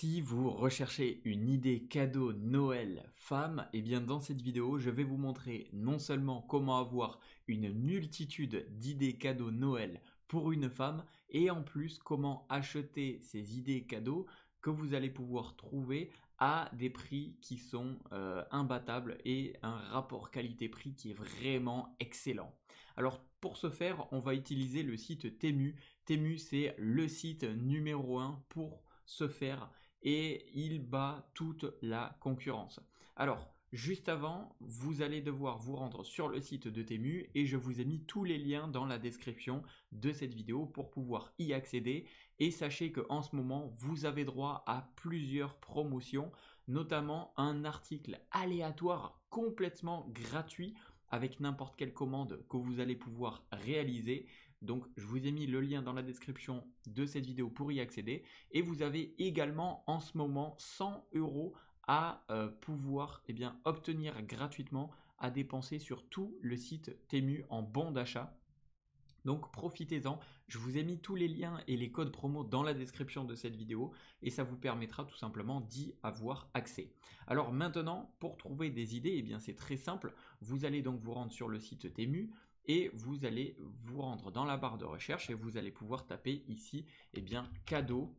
Si vous recherchez une idée cadeau Noël femme, et bien dans cette vidéo, je vais vous montrer non seulement comment avoir une multitude d'idées cadeaux Noël pour une femme, et en plus comment acheter ces idées cadeaux que vous allez pouvoir trouver à des prix qui sont imbattables et un rapport qualité-prix qui est vraiment excellent. Alors pour ce faire, on va utiliser le site Temu. Temu, c'est le site numéro 1 pour ce faire et il bat toute la concurrence. Alors, juste avant, vous allez devoir vous rendre sur le site de Temu et je vous ai mis tous les liens dans la description de cette vidéo pour pouvoir y accéder. Et sachez qu'en ce moment, vous avez droit à plusieurs promotions, notamment un article aléatoire complètement gratuit avec n'importe quelle commande que vous allez pouvoir réaliser. Donc je vous ai mis le lien dans la description de cette vidéo pour y accéder. Et vous avez également en ce moment 100 € à pouvoir obtenir gratuitement à dépenser sur tout le site Temu en bon d'achat. Donc profitez-en, je vous ai mis tous les liens et les codes promo dans la description de cette vidéo et ça vous permettra tout simplement d'y avoir accès. Alors maintenant, pour trouver des idées, c'est très simple. Vous allez donc vous rendre sur le site Temu et vous allez vous rendre dans la barre de recherche et vous allez pouvoir taper ici cadeau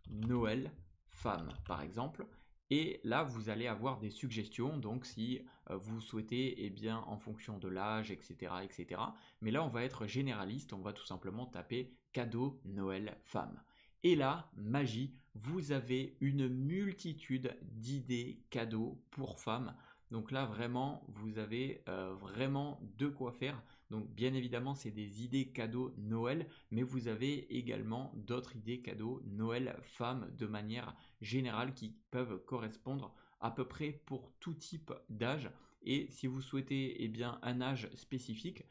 Noël femme par exemple. Et là, vous allez avoir des suggestions, donc si vous souhaitez, en fonction de l'âge, etc., etc. Mais là, on va être généraliste, on va tout simplement taper cadeau Noël femme. Et là, magie, vous avez une multitude d'idées cadeaux pour femmes. Donc là, vraiment, vous avez vraiment de quoi faire. Donc bien évidemment, c'est des idées cadeaux Noël, mais vous avez également d'autres idées cadeaux Noël femmes de manière générale qui peuvent correspondre à peu près pour tout type d'âge. Et si vous souhaitez un âge spécifique,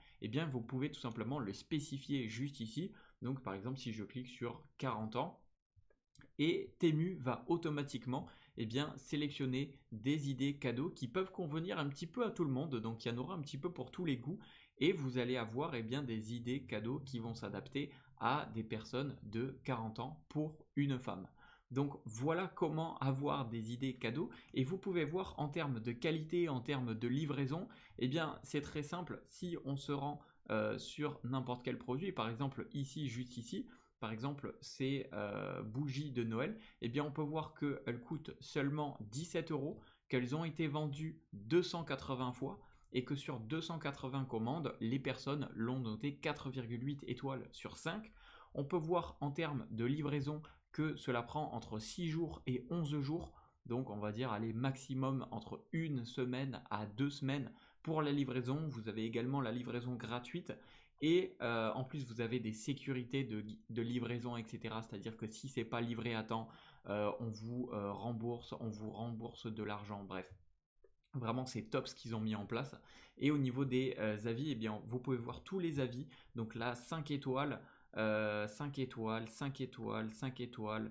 vous pouvez tout simplement le spécifier juste ici. Donc par exemple, si je clique sur 40 ans, et Temu va automatiquement sélectionner des idées cadeaux qui peuvent convenir un petit peu à tout le monde. Donc il y en aura un petit peu pour tous les goûts et vous allez avoir des idées cadeaux qui vont s'adapter à des personnes de 40 ans pour une femme. Donc voilà comment avoir des idées cadeaux et vous pouvez voir en termes de qualité, en termes de livraison, c'est très simple. Si on se rend sur n'importe quel produit, par exemple ici, juste ici, par exemple ces bougies de Noël, on peut voir qu'elles coûtent seulement 17 €, qu'elles ont été vendues 280 fois et que sur 280 commandes, les personnes l'ont noté 4,8 étoiles sur 5. On peut voir en termes de livraison que cela prend entre 6 jours et 11 jours. Donc on va dire aller maximum entre 1 semaine à 2 semaines pour la livraison. Vous avez également la livraison gratuite. Et en plus, vous avez des sécurités de livraison, etc. C'est-à-dire que si c'est pas livré à temps, on vous rembourse de l'argent. Bref, vraiment, c'est top ce qu'ils ont mis en place. Et au niveau des avis, vous pouvez voir tous les avis. Donc là, 5 étoiles, 5 étoiles, 5 étoiles, 5 étoiles.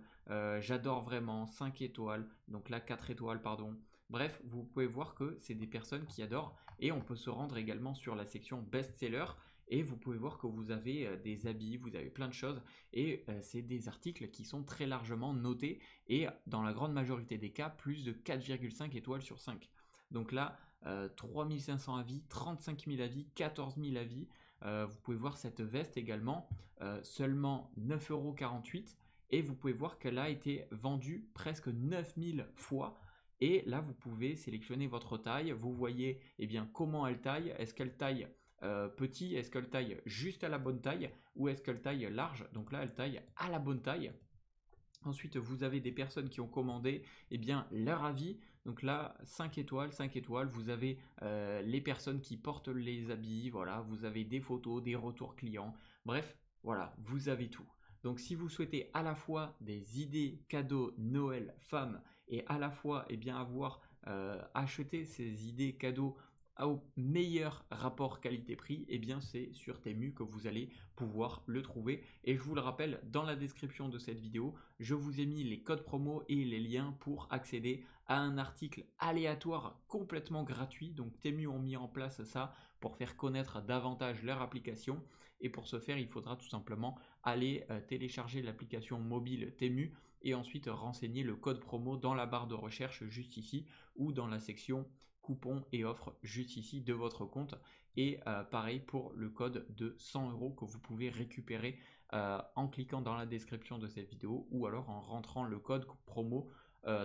J'adore vraiment, 5 étoiles. Donc là, 4 étoiles, pardon. Bref, vous pouvez voir que c'est des personnes qui adorent. Et on peut se rendre également sur la section best-seller. Et vous pouvez voir que vous avez des habits, vous avez plein de choses. Et c'est des articles qui sont très largement notés. Et dans la grande majorité des cas, plus de 4,5 étoiles sur 5. Donc là, 3500 avis, 35 000 avis, 14 000 avis. Vous pouvez voir cette veste également, seulement 9,48 € et vous pouvez voir qu'elle a été vendue presque 9000 fois. Et là, vous pouvez sélectionner votre taille. Vous voyez comment elle taille. Est-ce qu'elle taille petit? Est-ce qu'elle taille juste à la bonne taille? Ou est-ce qu'elle taille large? Donc là, elle taille à la bonne taille. Ensuite, vous avez des personnes qui ont commandé leur avis. Donc là, 5 étoiles, 5 étoiles. Vous avez les personnes qui portent les habits. Voilà, vous avez des photos, des retours clients. Bref, voilà, vous avez tout. Donc si vous souhaitez à la fois des idées cadeaux Noël femmes et à la fois avoir acheté ces idées cadeaux au meilleur rapport qualité-prix, c'est sur Temu que vous allez pouvoir le trouver. Et je vous le rappelle, dans la description de cette vidéo, je vous ai mis les codes promo et les liens pour accéder à un article aléatoire complètement gratuit. Donc Temu ont mis en place ça pour faire connaître davantage leur application. Et pour ce faire, il faudra tout simplement aller télécharger l'application mobile Temu et ensuite renseigner le code promo dans la barre de recherche juste ici ou dans la section coupons et offres juste ici de votre compte. Et pareil pour le code de 100 € que vous pouvez récupérer en cliquant dans la description de cette vidéo ou alors en rentrant le code promo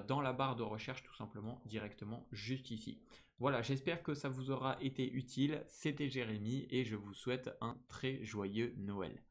dans la barre de recherche tout simplement directement juste ici. Voilà, j'espère que ça vous aura été utile. C'était Jérémy et je vous souhaite un très joyeux Noël.